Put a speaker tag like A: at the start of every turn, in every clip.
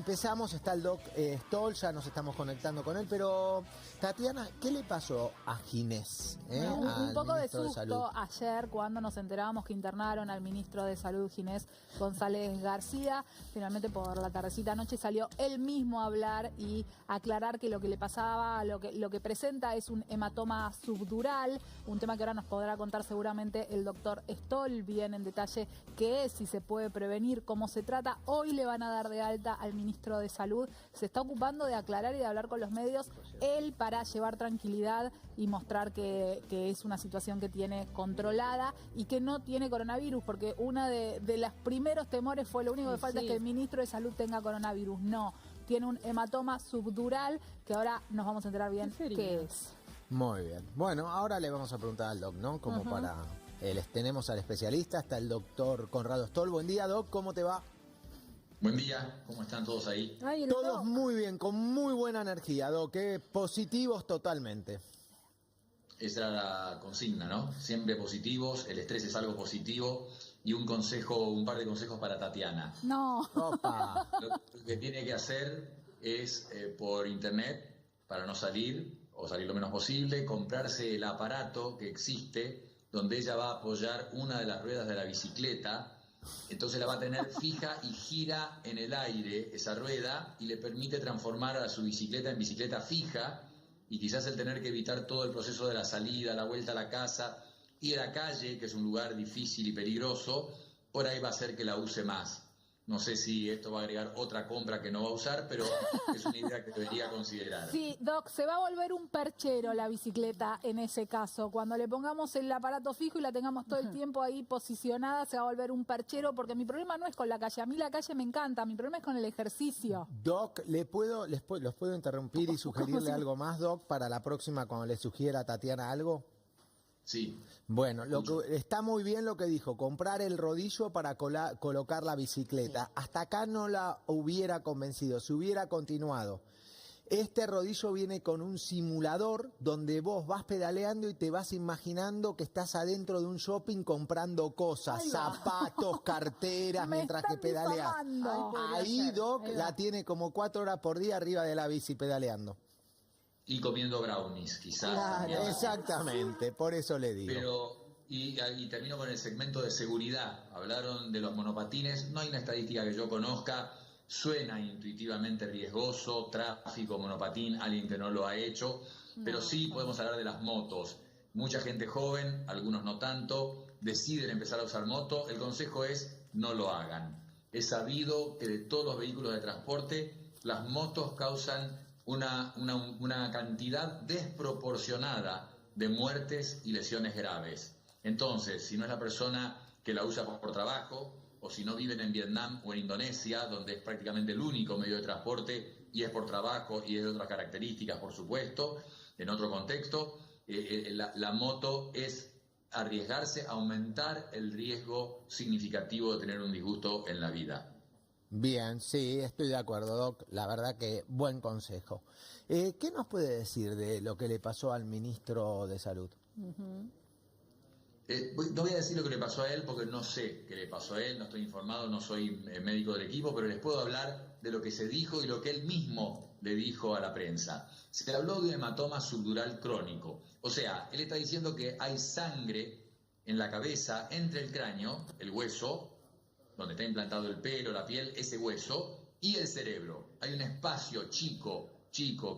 A: Empezamos, está el Doc Stoll, ya nos estamos conectando con él, pero Tatiana, ¿qué le pasó a Ginés?
B: Un poco de susto ayer cuando nos enterábamos que internaron al ministro de Salud, Ginés González García. Finalmente por la tardecita anoche salió él mismo a hablar y aclarar que lo que le pasaba, lo que presenta es un hematoma subdural, un tema que ahora nos podrá contar seguramente el doctor Stoll bien en detalle qué es, si se puede prevenir, cómo se trata. Hoy le van a dar de alta al ministro de Salud, se está ocupando de aclarar y de hablar con los medios, él para llevar tranquilidad y mostrar que es una situación que tiene controlada y que no tiene coronavirus, porque una de los primeros temores fue lo único que falta es que el ministro de Salud tenga coronavirus. No, tiene un hematoma subdural que ahora nos vamos a enterar bien qué es.
A: Muy bien. Bueno, ahora le vamos a preguntar al Doc, ¿no? Como para... tenemos al especialista, está el doctor Conrado Stoll. Buen día, Doc, ¿cómo te va?
C: Buen día, ¿cómo están todos ahí?
A: Todos muy bien, con muy buena energía, Doc, positivos totalmente.
C: Esa era la consigna, ¿no? Siempre positivos, el estrés es algo positivo. Y un par de consejos para Tatiana.
B: No.
A: Opa.
C: Lo que tiene que hacer es, por internet, para no salir, o salir lo menos posible, comprarse el aparato que existe, donde ella va a apoyar una de las ruedas de la bicicleta. Entonces la va a tener fija y gira en el aire esa rueda y le permite transformar a su bicicleta en bicicleta fija, y quizás el tener que evitar todo el proceso de la salida, la vuelta a la casa, ir a la calle, que es un lugar difícil y peligroso, por ahí va a hacer que la use más. No sé si esto va a agregar otra compra que no va a usar, pero es una idea que debería considerar.
B: Sí, Doc, se va a volver un perchero la bicicleta en ese caso. Cuando le pongamos el aparato fijo y la tengamos todo el tiempo ahí posicionada, se va a volver un perchero, porque mi problema no es con la calle. A mí la calle me encanta, mi problema es con el ejercicio.
A: Doc, ¿los puedo interrumpir y sugerirle algo más, Doc, para la próxima cuando le sugiera a Tatiana algo?
C: Sí.
A: Bueno, está muy bien lo que dijo, comprar el rodillo para colocar la bicicleta. Sí. Hasta acá no la hubiera convencido, se hubiera continuado. Este rodillo viene con un simulador donde vos vas pedaleando y te vas imaginando que estás adentro de un shopping comprando cosas, zapatos, carteras, mientras que pedaleas. Ahí, Doc, la tiene como 4 horas por día arriba de la bici pedaleando.
C: Y comiendo brownies, quizás.
A: Claro, exactamente, por eso le digo.
C: Pero, y termino con el segmento de seguridad. Hablaron de los monopatines, no hay una estadística que yo conozca, suena intuitivamente riesgoso, tráfico, monopatín, alguien que no lo ha hecho, pero sí podemos hablar de las motos. Mucha gente joven, algunos no tanto, deciden empezar a usar moto. El consejo es, no lo hagan. Es sabido que de todos los vehículos de transporte, las motos causan una cantidad desproporcionada de muertes y lesiones graves. Entonces, si no es la persona que la usa por trabajo, o si no viven en Vietnam o en Indonesia, donde es prácticamente el único medio de transporte y es por trabajo y es de otras características, por supuesto, en otro contexto, la moto es arriesgarse a aumentar el riesgo significativo de tener un disgusto en la vida.
A: Bien, sí, estoy de acuerdo, Doc. La verdad que buen consejo. ¿Qué nos puede decir de lo que le pasó al ministro de Salud?
C: No voy a decir lo que le pasó a él porque no sé qué le pasó a él, no estoy informado, no soy médico del equipo, pero les puedo hablar de lo que se dijo y lo que él mismo le dijo a la prensa. Se habló de un hematoma subdural crónico. O sea, él está diciendo que hay sangre en la cabeza, entre el cráneo, el hueso, donde está implantado el pelo, la piel, ese hueso, y el cerebro. Hay un espacio chico,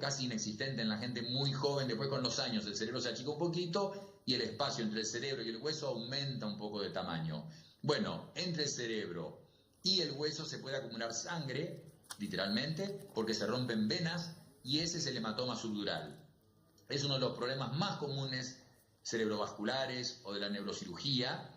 C: casi inexistente en la gente muy joven. Después con los años el cerebro se achica un poquito y el espacio entre el cerebro y el hueso aumenta un poco de tamaño. Bueno, entre el cerebro y el hueso se puede acumular sangre, literalmente, porque se rompen venas, y ese es el hematoma subdural. Es uno de los problemas más comunes cerebrovasculares o de la neurocirugía.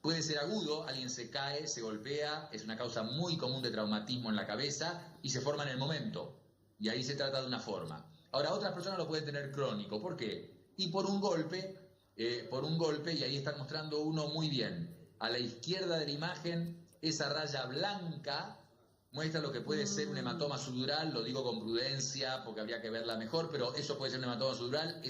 C: Puede ser agudo, alguien se cae, se golpea, es una causa muy común de traumatismo en la cabeza y se forma en el momento. Y ahí se trata de una forma. Ahora, otras personas lo pueden tener crónico. ¿Por qué? Y por un golpe, y ahí están mostrando uno muy bien. A la izquierda de la imagen, esa raya blanca muestra lo que puede ser un hematoma subdural. Lo digo con prudencia porque habría que verla mejor, pero eso puede ser un hematoma subdural.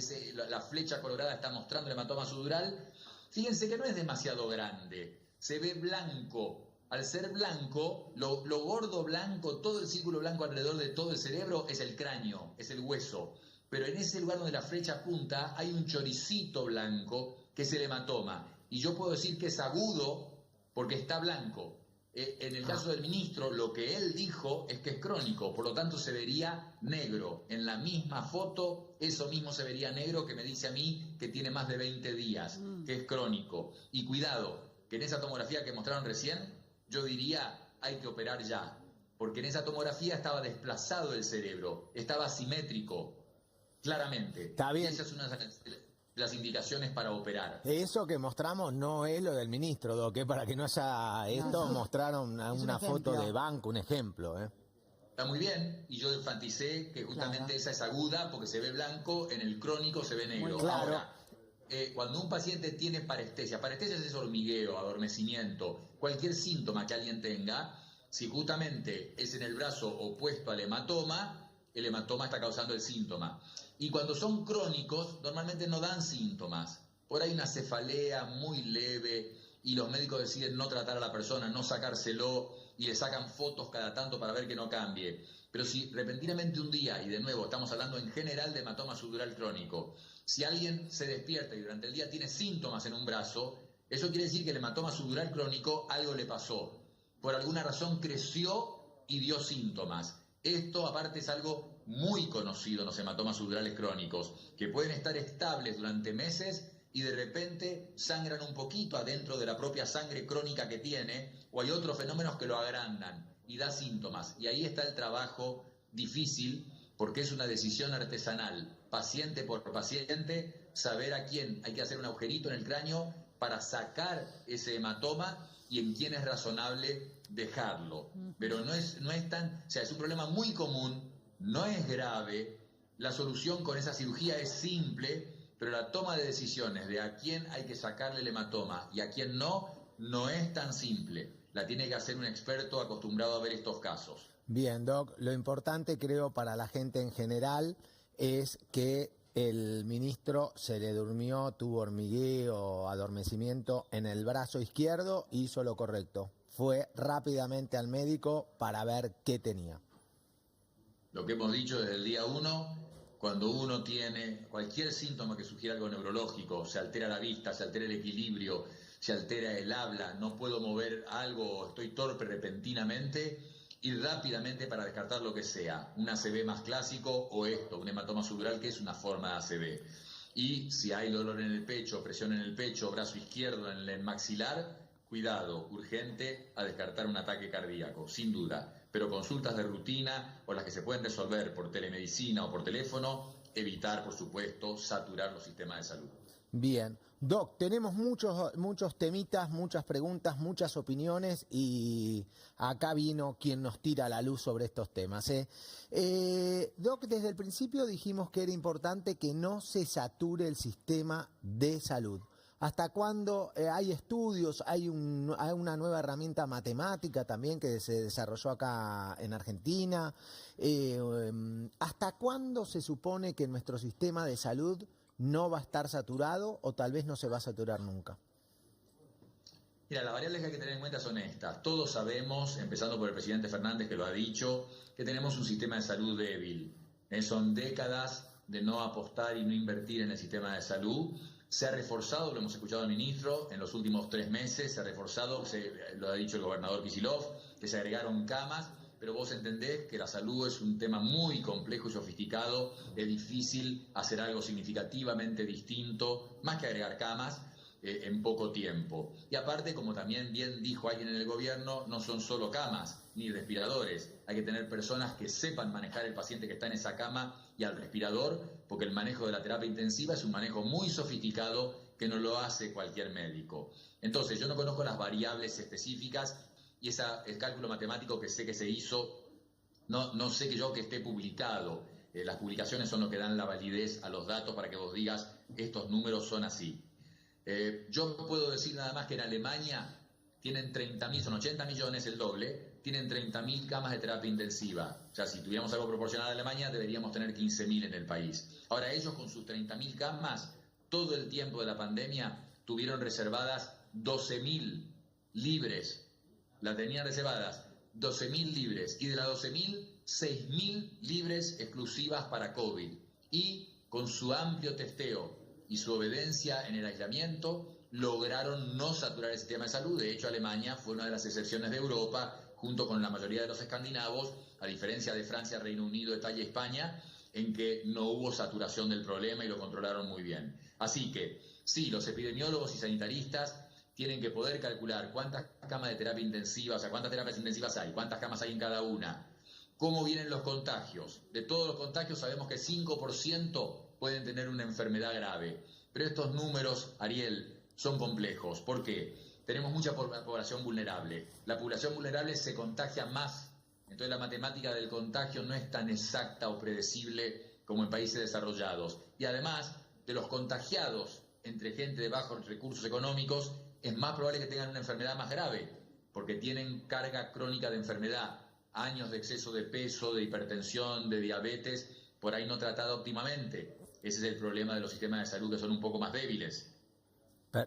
C: La flecha colorada está mostrando el hematoma subdural. Fíjense que no es demasiado grande, se ve blanco al ser blanco, lo gordo blanco, todo el círculo blanco alrededor de todo el cerebro es el cráneo, es el hueso. Pero en ese lugar donde la flecha apunta hay un choricito blanco que es el hematoma. Y yo puedo decir que es agudo porque está blanco. En el caso del ministro, lo que él dijo es que es crónico, por lo tanto se vería negro. En la misma foto, eso mismo se vería negro que me dice a mí que tiene más de 20 días, que es crónico. Y cuidado, que en esa tomografía que mostraron recién, yo diría, hay que operar ya. Porque en esa tomografía estaba desplazado el cerebro, estaba asimétrico, claramente.
A: Está bien.
C: Y esa es una de las indicaciones para operar.
A: Eso que mostramos no es lo del ministro, Doc, que para que no haya esto, mostraron una foto de banco, un ejemplo.
C: Está muy bien, y yo enfaticé que justamente esa es aguda porque se ve blanco, en el crónico se ve negro.
A: Claro.
C: Ahora, cuando un paciente tiene parestesia es hormigueo, adormecimiento, cualquier síntoma que alguien tenga, si justamente es en el brazo opuesto al hematoma, el hematoma está causando el síntoma. Y cuando son crónicos, normalmente no dan síntomas. Por ahí una cefalea muy leve y los médicos deciden no tratar a la persona, no sacárselo y le sacan fotos cada tanto para ver que no cambie. Pero si repentinamente un día, y de nuevo estamos hablando en general de hematoma subdural crónico, si alguien se despierta y durante el día tiene síntomas en un brazo, eso quiere decir que el hematoma subdural crónico algo le pasó. Por alguna razón creció y dio síntomas. Esto aparte es algo muy conocido en los hematomas subdurales crónicos, que pueden estar estables durante meses y de repente sangran un poquito adentro de la propia sangre crónica que tiene, o hay otros fenómenos que lo agrandan y da síntomas. Y ahí está el trabajo difícil, porque es una decisión artesanal, paciente por paciente, saber a quién hay que hacer un agujerito en el cráneo para sacar ese hematoma y en quién es razonable dejarlo. Pero no es tan, o sea, es un problema muy común, no es grave, la solución con esa cirugía es simple, pero la toma de decisiones de a quién hay que sacarle el hematoma y a quién no es tan simple. La tiene que hacer un experto acostumbrado a ver estos casos.
A: Bien, Doc, lo importante creo para la gente en general es que el ministro se le durmió, tuvo hormigueo, adormecimiento en el brazo izquierdo, hizo lo correcto. Fue rápidamente al médico para ver qué tenía.
C: Lo que hemos dicho desde el día 1, cuando uno tiene cualquier síntoma que sugiera algo neurológico, se altera la vista, se altera el equilibrio, se altera el habla, no puedo mover algo, estoy torpe repentinamente, ir rápidamente para descartar lo que sea, un ACV más clásico o esto, un hematoma subdural que es una forma de ACV. Y si hay dolor en el pecho, presión en el pecho, brazo izquierdo, en el maxilar, cuidado, urgente a descartar un ataque cardíaco, sin duda. Pero consultas de rutina o las que se pueden resolver por telemedicina o por teléfono, evitar, por supuesto, saturar los sistemas de salud.
A: Bien. Doc, tenemos muchos temitas, muchas preguntas, muchas opiniones y acá vino quien nos tira la luz sobre estos temas. Doc, desde el principio dijimos que era importante que no se sature el sistema de salud. ¿Hasta cuándo hay estudios, hay una nueva herramienta matemática también que se desarrolló acá en Argentina? ¿Hasta cuándo se supone que nuestro sistema de salud no va a estar saturado o tal vez no se va a saturar nunca?
C: Mira, las variables que hay que tener en cuenta son estas. Todos sabemos, empezando por el presidente Fernández que lo ha dicho, que tenemos un sistema de salud débil. Son décadas de no apostar y no invertir en el sistema de salud. Se ha reforzado, lo hemos escuchado al ministro, en los últimos 3 meses se ha reforzado, lo ha dicho el gobernador Kicillof, que se agregaron camas, pero vos entendés que la salud es un tema muy complejo y sofisticado, es difícil hacer algo significativamente distinto, más que agregar camas, en poco tiempo. Y aparte, como también bien dijo alguien en el gobierno, no son solo camas ni respiradores, hay que tener personas que sepan manejar el paciente que está en esa cama y al respirador, porque el manejo de la terapia intensiva es un manejo muy sofisticado que no lo hace cualquier médico. Entonces, yo no conozco las variables específicas y el cálculo matemático que sé que se hizo, no sé que esté publicado. Las publicaciones son lo que dan la validez a los datos para que vos digas, estos números son así. Yo puedo decir nada más que en Alemania tienen 30.000, son 80 millones el doble, tienen 30.000 camas de terapia intensiva. O sea, si tuviéramos algo proporcional a Alemania, deberíamos tener 15.000 en el país. Ahora, ellos con sus 30.000 camas, todo el tiempo de la pandemia, tuvieron reservadas 12.000 libres. la tenían reservadas 12.000 libres, y de las 12.000, 6.000 libres exclusivas para COVID. Y con su amplio testeo y su obediencia en el aislamiento, lograron no saturar el sistema de salud. De hecho, Alemania fue una de las excepciones de Europa, junto con la mayoría de los escandinavos, a diferencia de Francia, Reino Unido, Italia y España, en que no hubo saturación del problema y lo controlaron muy bien. Así que, sí, los epidemiólogos y sanitaristas tienen que poder calcular cuántas camas de terapia intensiva, o sea, cuántas terapias intensivas hay, cuántas camas hay en cada una, cómo vienen los contagios. De todos los contagios sabemos que 5% pueden tener una enfermedad grave. Pero estos números, Ariel, son complejos. ¿Por qué? Tenemos mucha población vulnerable. La población vulnerable se contagia más. Entonces la matemática del contagio no es tan exacta o predecible como en países desarrollados. Y además, de los contagiados entre gente de bajos recursos económicos, es más probable que tengan una enfermedad más grave, porque tienen carga crónica de enfermedad, años de exceso de peso, de hipertensión, de diabetes, por ahí no tratada óptimamente. Ese es el problema de los sistemas de salud, que son un poco más débiles.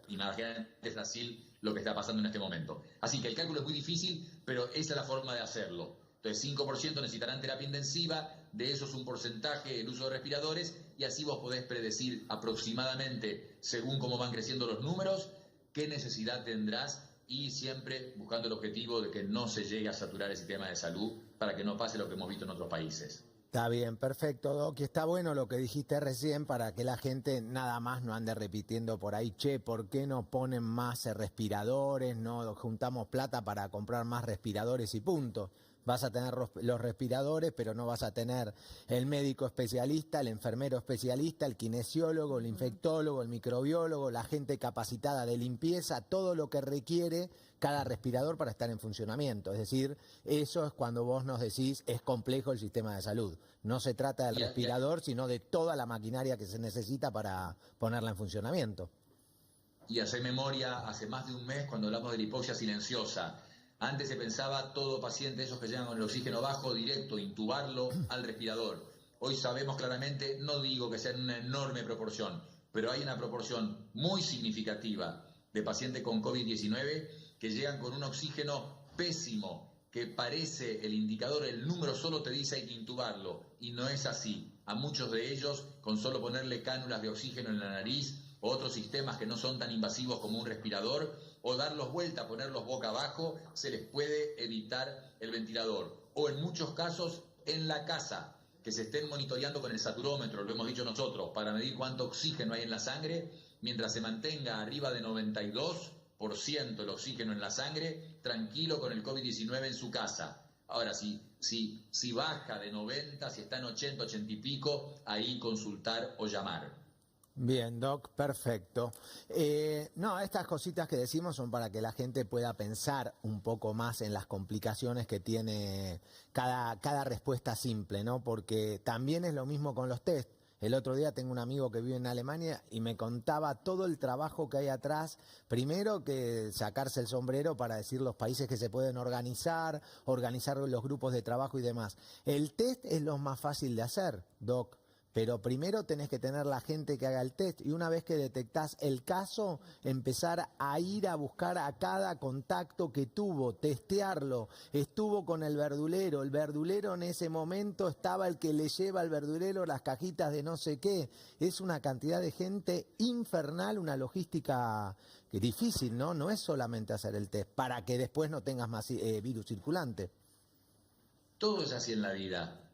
C: Imagínate, Brasil, lo que está pasando en este momento. Así que el cálculo es muy difícil, pero esa es la forma de hacerlo. Entonces, 5% necesitarán terapia intensiva, de eso es un porcentaje el uso de respiradores, y así vos podés predecir aproximadamente, según cómo van creciendo los números, qué necesidad tendrás, y siempre buscando el objetivo de que no se llegue a saturar el sistema de salud para que no pase lo que hemos visto en otros países.
A: Está bien, perfecto, Doc. Y está bueno lo que dijiste recién para que la gente nada más no ande repitiendo por ahí, che, ¿por qué no ponen más respiradores? No juntamos plata para comprar más respiradores y punto. Vas a tener los respiradores, pero no vas a tener el médico especialista, el enfermero especialista, el kinesiólogo, el infectólogo, el microbiólogo, la gente capacitada de limpieza, todo lo que requiere cada respirador para estar en funcionamiento. Es decir, eso es cuando vos nos decís es complejo el sistema de salud. No se trata del respirador, sino de toda la maquinaria que se necesita para ponerla en funcionamiento.
C: Y hace memoria, hace más de un mes, cuando hablamos de la hipoxia silenciosa, antes se pensaba todo paciente, esos que llegan con el oxígeno bajo, directo, intubarlo al respirador. Hoy sabemos claramente, no digo que sea en una enorme proporción, pero hay una proporción muy significativa de pacientes con COVID-19 que llegan con un oxígeno pésimo, que parece el indicador, el número solo te dice hay que intubarlo, y no es así. A muchos de ellos, con solo ponerle cánulas de oxígeno en la nariz, o otros sistemas que no son tan invasivos como un respirador, o darlos vuelta, ponerlos boca abajo, se les puede evitar el ventilador. O en muchos casos, en la casa, que se estén monitoreando con el saturómetro, lo hemos dicho nosotros, para medir cuánto oxígeno hay en la sangre, mientras se mantenga arriba de 92% el oxígeno en la sangre, tranquilo con el COVID-19 en su casa. Ahora, si baja de 90, si está en 80, 80 y pico, ahí consultar o llamar.
A: Bien, Doc, perfecto. No, estas cositas que decimos son para que la gente pueda pensar un poco más en las complicaciones que tiene cada respuesta simple, ¿no? Porque también es lo mismo con los test. El otro día tengo un amigo que vive en Alemania y me contaba todo el trabajo que hay atrás. Primero que sacarse el sombrero para decir los países que se pueden organizar los grupos de trabajo y demás. El test es lo más fácil de hacer, Doc. Pero primero tenés que tener la gente que haga el test y una vez que detectás el caso, empezar a ir a buscar a cada contacto que tuvo, testearlo. Estuvo con el verdulero en ese momento estaba el que le lleva al verdulero las cajitas de no sé qué. Es una cantidad de gente infernal, una logística difícil, ¿no? No es solamente hacer el test para que después no tengas más virus circulante.
C: Todo es así en la vida.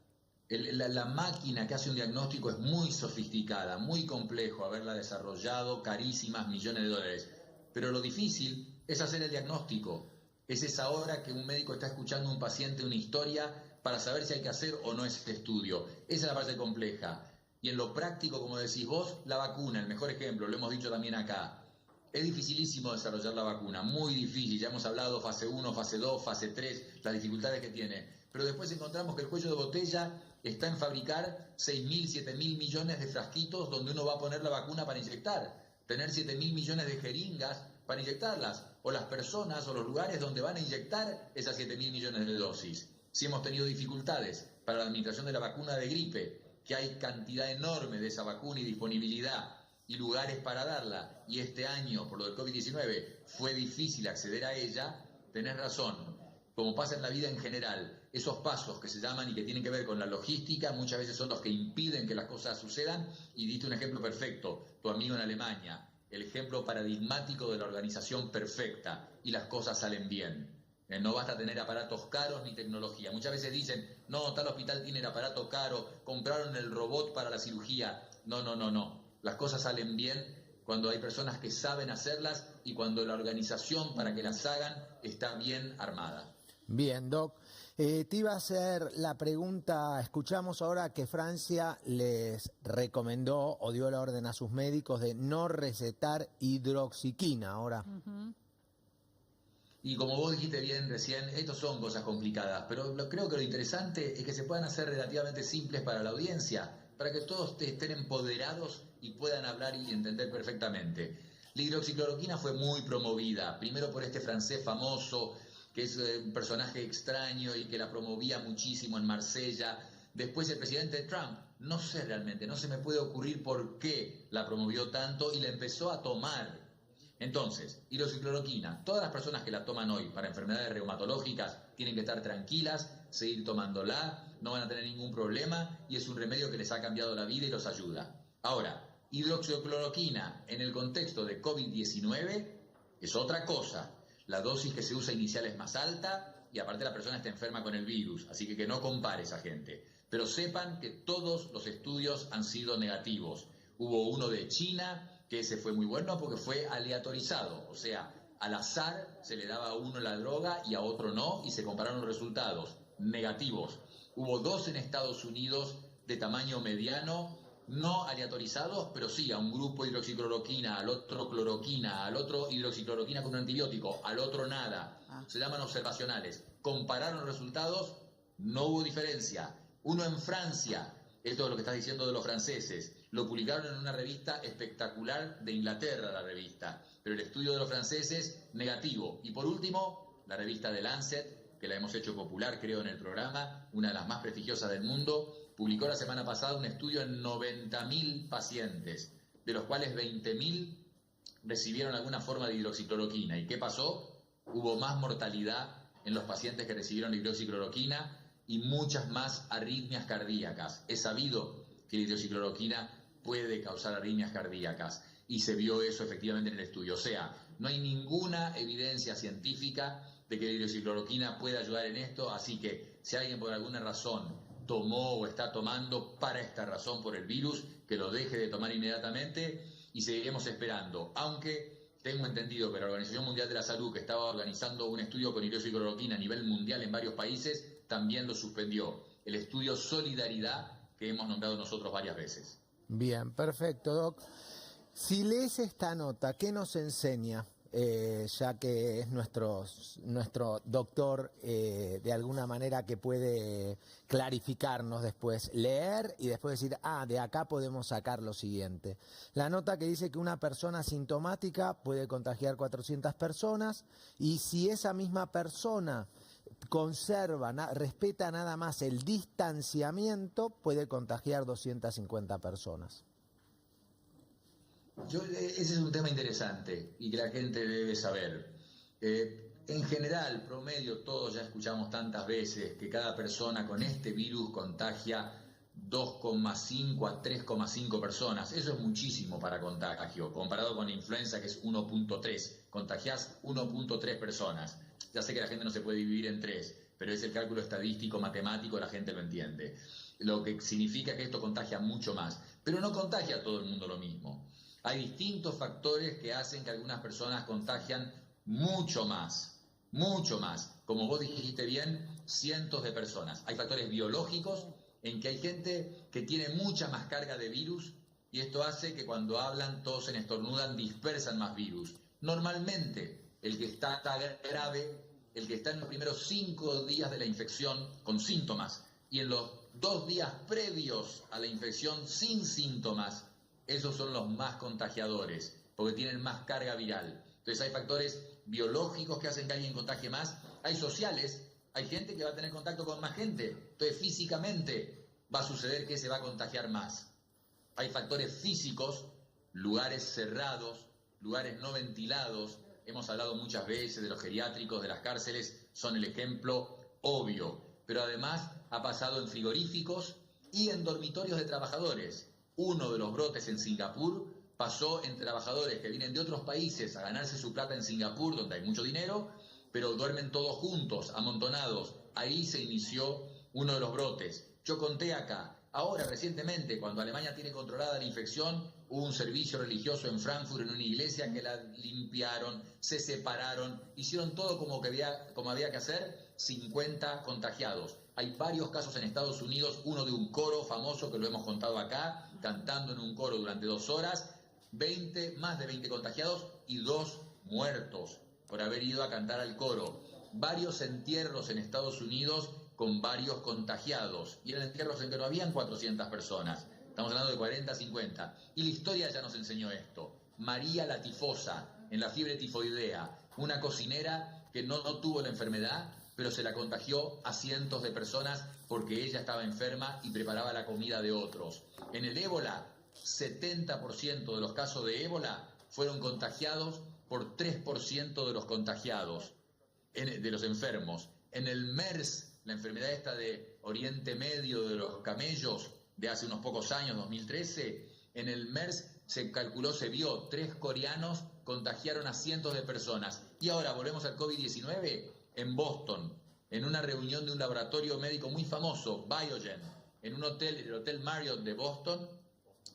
C: La máquina que hace un diagnóstico es muy sofisticada, muy complejo haberla desarrollado, carísimas, millones de dólares. Pero lo difícil es hacer el diagnóstico. Es esa hora que un médico está escuchando a un paciente una historia para saber si hay que hacer o no ese estudio. Esa es la parte compleja. Y en lo práctico, como decís vos, la vacuna, el mejor ejemplo, lo hemos dicho también acá. Es dificilísimo desarrollar la vacuna, muy difícil. Ya hemos hablado fase 1, fase 2, fase 3, las dificultades que tiene. Pero después encontramos que el cuello de botella está en fabricar 6.000, 7.000 millones de frasquitos donde uno va a poner la vacuna para inyectar, tener 7.000 millones de jeringas para inyectarlas, o las personas o los lugares donde van a inyectar esas 7.000 millones de dosis. Si hemos tenido dificultades para la administración de la vacuna de gripe, que hay cantidad enorme de esa vacuna y disponibilidad y lugares para darla, y este año, por lo del COVID-19, fue difícil acceder a ella, tenés razón. como pasa en la vida en general, esos pasos que se llaman y que tienen que ver con la logística, muchas veces son los que impiden que las cosas sucedan. Y diste un ejemplo perfecto, tu amigo en Alemania, el ejemplo paradigmático de la organización perfecta, y las cosas salen bien. No basta tener aparatos caros ni tecnología. Muchas veces dicen, no, tal hospital tiene el aparato caro, compraron el robot para la cirugía. No. Las cosas salen bien cuando hay personas que saben hacerlas y cuando la organización para que las hagan está bien armada.
A: Bien, Doc. Te iba a hacer la pregunta, escuchamos ahora que Francia les recomendó o dio la orden a sus médicos de no recetar hidroxiquina ahora.
C: Y como vos dijiste bien recién, estos son cosas complicadas, pero creo que lo interesante es que se puedan hacer relativamente simples para la audiencia, para que todos estén empoderados y puedan hablar y entender perfectamente. La hidroxicloroquina fue muy promovida, primero por este francés famoso, que es un personaje extraño y que la promovía muchísimo en Marsella. Después el presidente Trump, no sé realmente, no se me puede ocurrir por qué la promovió tanto y la empezó a tomar. Entonces, hidroxicloroquina, todas las personas que la toman hoy para enfermedades reumatológicas tienen que estar tranquilas, seguir tomándola, no van a tener ningún problema y es un remedio que les ha cambiado la vida y los ayuda. Ahora, hidroxicloroquina en el contexto de COVID-19 es otra cosa. La dosis que se usa inicial es más alta y aparte la persona está enferma con el virus, así que no compare esa gente. Pero sepan que todos los estudios han sido negativos. Hubo uno de China, que ese fue muy bueno porque fue aleatorizado, o sea, al azar se le daba a uno la droga y a otro no, y se compararon los resultados negativos. Hubo 2 en Estados Unidos de tamaño mediano, no aleatorizados, pero sí a un grupo hidroxicloroquina, al otro cloroquina, al otro hidroxicloroquina con un antibiótico, al otro nada. Se llaman observacionales. Compararon los resultados, no hubo diferencia. Uno en Francia, esto es lo que estás diciendo de los franceses, lo publicaron en una revista espectacular de Inglaterra, la revista, pero el estudio de los franceses, negativo. Y por último, la revista The Lancet, que la hemos hecho popular, creo, en el programa, una de las más prestigiosas del mundo, publicó la semana pasada un estudio en 90.000 pacientes, de los cuales 20.000 recibieron alguna forma de hidroxicloroquina. ¿Y qué pasó? Hubo más mortalidad en los pacientes que recibieron hidroxicloroquina y muchas más arritmias cardíacas. Es sabido que la hidroxicloroquina puede causar arritmias cardíacas y se vio eso efectivamente en el estudio. O sea, no hay ninguna evidencia científica de que la hidroxicloroquina pueda ayudar en esto, así que si alguien por alguna razón tomó o está tomando para esta razón por el virus, que lo deje de tomar inmediatamente y seguiremos esperando, aunque tengo entendido que la Organización Mundial de la Salud, que estaba organizando un estudio con hidroxicloroquina a nivel mundial en varios países, también lo suspendió. El estudio Solidaridad, que hemos nombrado nosotros varias veces.
A: Bien, perfecto, Doc. Si lees esta nota, ¿qué nos enseña? Ya que es nuestro doctor, de alguna manera que puede clarificarnos después, leer y después decir, de acá podemos sacar lo siguiente. La nota que dice que una persona asintomática puede contagiar 400 personas y si esa misma persona respeta nada más el distanciamiento, puede contagiar 250 personas.
C: Ese es un tema interesante y que la gente debe saber. En general, promedio, todos ya escuchamos tantas veces que cada persona con este virus contagia 2,5 a 3,5 personas. Eso es muchísimo para contagio, comparado con la influenza que es 1,3. Contagiás 1,3 personas. Ya sé que la gente no se puede dividir en 3, pero es el cálculo estadístico, matemático, la gente lo entiende. Lo que significa que esto contagia mucho más. Pero no contagia a todo el mundo lo mismo. Hay distintos factores que hacen que algunas personas contagian mucho más. Como vos dijiste bien, cientos de personas. Hay factores biológicos en que hay gente que tiene mucha más carga de virus y esto hace que cuando hablan, tosen, estornudan, dispersan más virus. Normalmente, el que está grave, el que está en los primeros 5 días de la infección con síntomas y en los 2 días previos a la infección sin síntomas, esos son los más contagiadores, porque tienen más carga viral. Entonces hay factores biológicos que hacen que alguien contagie más, hay sociales, hay gente que va a tener contacto con más gente, entonces físicamente va a suceder que se va a contagiar más. Hay factores físicos, lugares cerrados, lugares no ventilados, hemos hablado muchas veces de los geriátricos, de las cárceles, son el ejemplo obvio, pero además ha pasado en frigoríficos y en dormitorios de trabajadores. Uno de los brotes en Singapur pasó en trabajadores que vienen de otros países a ganarse su plata en Singapur, donde hay mucho dinero, pero duermen todos juntos, amontonados. Ahí se inició uno de los brotes. Yo conté acá, ahora recientemente, cuando Alemania tiene controlada la infección, hubo un servicio religioso en Frankfurt, en una iglesia, que la limpiaron, se separaron, hicieron todo como había que hacer, 50 contagiados. Hay varios casos en Estados Unidos, uno de un coro famoso que lo hemos contado acá, cantando en un coro durante 2 horas, más de 20 contagiados y 2 muertos por haber ido a cantar al coro. Varios entierros en Estados Unidos con varios contagiados. Y eran entierros en que no habían 400 personas. Estamos hablando de 40, 50. Y la historia ya nos enseñó esto. María la tifosa, en la fiebre tifoidea, una cocinera que no tuvo la enfermedad, pero se la contagió a cientos de personas porque ella estaba enferma y preparaba la comida de otros. En el ébola, 70% de los casos de ébola fueron contagiados por 3% de los contagiados, de los enfermos. En el MERS, la enfermedad esta de Oriente Medio de los camellos, de hace unos pocos años, 2013, en el MERS se calculó, se vio, 3 coreanos contagiaron a cientos de personas. Y ahora volvemos al COVID-19 en Boston, en una reunión de un laboratorio médico muy famoso, Biogen, en un hotel, el Hotel Marriott de Boston,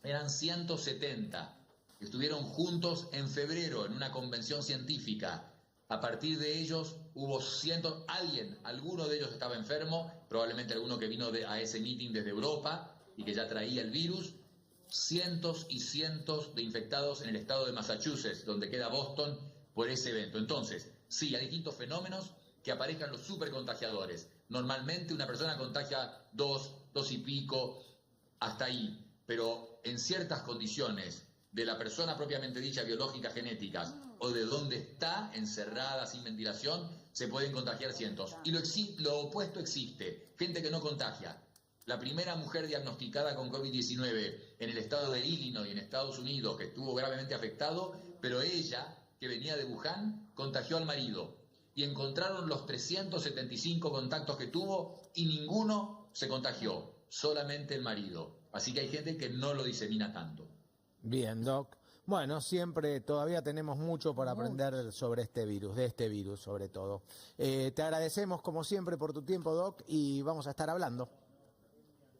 C: eran 170 que estuvieron juntos en febrero en una convención científica. A partir de ellos hubo cientos, alguno de ellos estaba enfermo, probablemente alguno que vino a ese meeting desde Europa y que ya traía el virus. Cientos y cientos de infectados en el estado de Massachusetts, donde queda Boston, por ese evento. Entonces, sí, hay distintos fenómenos que aparezcan los supercontagiadores. Normalmente una persona contagia 2 y pico, hasta ahí. Pero en ciertas condiciones de la persona propiamente dicha, biológicas, genéticas, o de donde está encerrada sin ventilación, se pueden contagiar cientos. Y lo opuesto existe, gente que no contagia. La primera mujer diagnosticada con COVID-19 en el estado de Illinois, en Estados Unidos, que estuvo gravemente afectado, pero ella, que venía de Wuhan, contagió al marido. Y encontraron los 375 contactos que tuvo y ninguno se contagió, solamente el marido. Así que hay gente que no lo disemina tanto.
A: Bien, Doc. Bueno, siempre todavía tenemos mucho por aprender sobre este virus, de este virus sobre todo. Te agradecemos como siempre por tu tiempo, Doc, y vamos a estar hablando.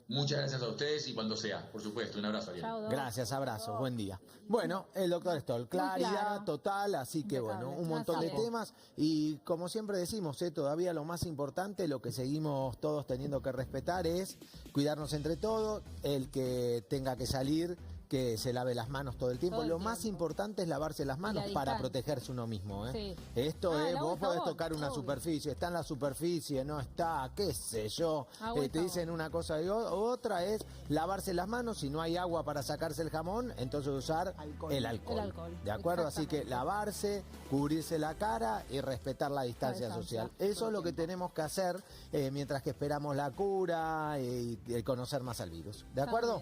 C: Muchas gracias a ustedes y cuando sea, por supuesto. Un abrazo, Ariel.
A: Gracias, abrazos, buen día. Bueno, el doctor Stoll, claridad total, así que bueno, un montón de temas y como siempre decimos, todavía lo más importante, lo que seguimos todos teniendo que respetar es cuidarnos entre todos, el que tenga que salir, que se lave las manos todo el tiempo. Lo más importante es lavarse las manos para protegerse uno mismo. Sí. Esto es, vos podés tocar una superficie, está en la superficie, no está, qué sé yo. Te dicen una cosa y otra es lavarse las manos. Si no hay agua para sacarse el jamón, entonces usar el alcohol. ¿De acuerdo? Así que lavarse, cubrirse la cara y respetar la distancia social. Eso es lo que tenemos que hacer mientras que esperamos la cura y conocer más al virus. ¿De acuerdo?